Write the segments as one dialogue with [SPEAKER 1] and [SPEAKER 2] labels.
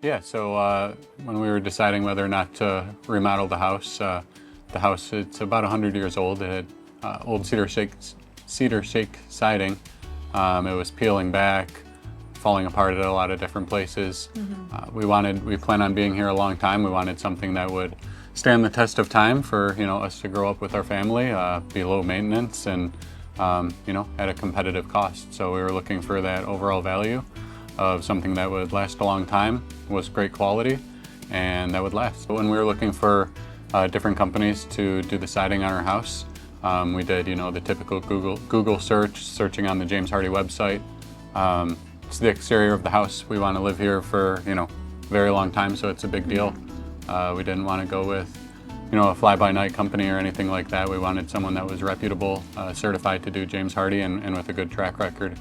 [SPEAKER 1] Yeah, so when we were deciding whether or not to remodel the house, it's about 100 years old. It had old cedar shake siding. It was peeling back, falling apart at a lot of different places. We plan on being here a long time. We wanted something that would stand the test of time for us to grow up with our family, be low maintenance, and at a competitive cost. So we were looking for that overall value of something that would last a long time, was great quality, and that would last. When we were looking for different companies to do the siding on our house, we did the typical Google searching on the James Hardie website. It's the exterior of the house. We want to live here for a very long time, so it's a big deal. We didn't want to go with a fly-by-night company or anything like that. We wanted someone that was reputable, certified to do James Hardie, and with a good track record,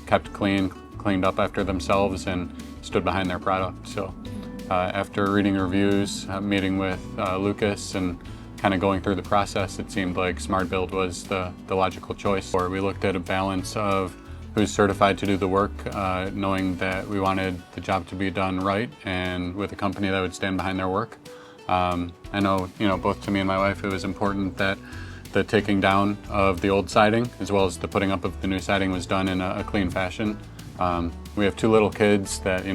[SPEAKER 1] kept cleaned up after themselves, and stood behind their product. So after reading reviews, meeting with Lucas, and kind of going through the process, it seemed like SmardBuild was the logical choice. Or we looked at a balance of who's certified to do the work, knowing that we wanted the job to be done right and with a company that would stand behind their work. I know, both to me and my wife, it was important that the taking down of the old siding as well as the putting up of the new siding was done in a clean fashion. We have 2 little kids that, we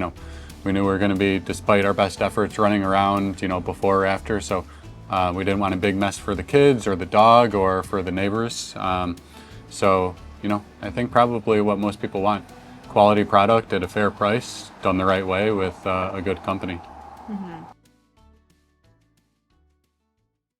[SPEAKER 1] knew we were going to be, despite our best efforts, running around, before or after. So we didn't want a big mess for the kids or the dog or for the neighbors. So, I think probably what most people want. Quality product at a fair price, done the right way with a good company.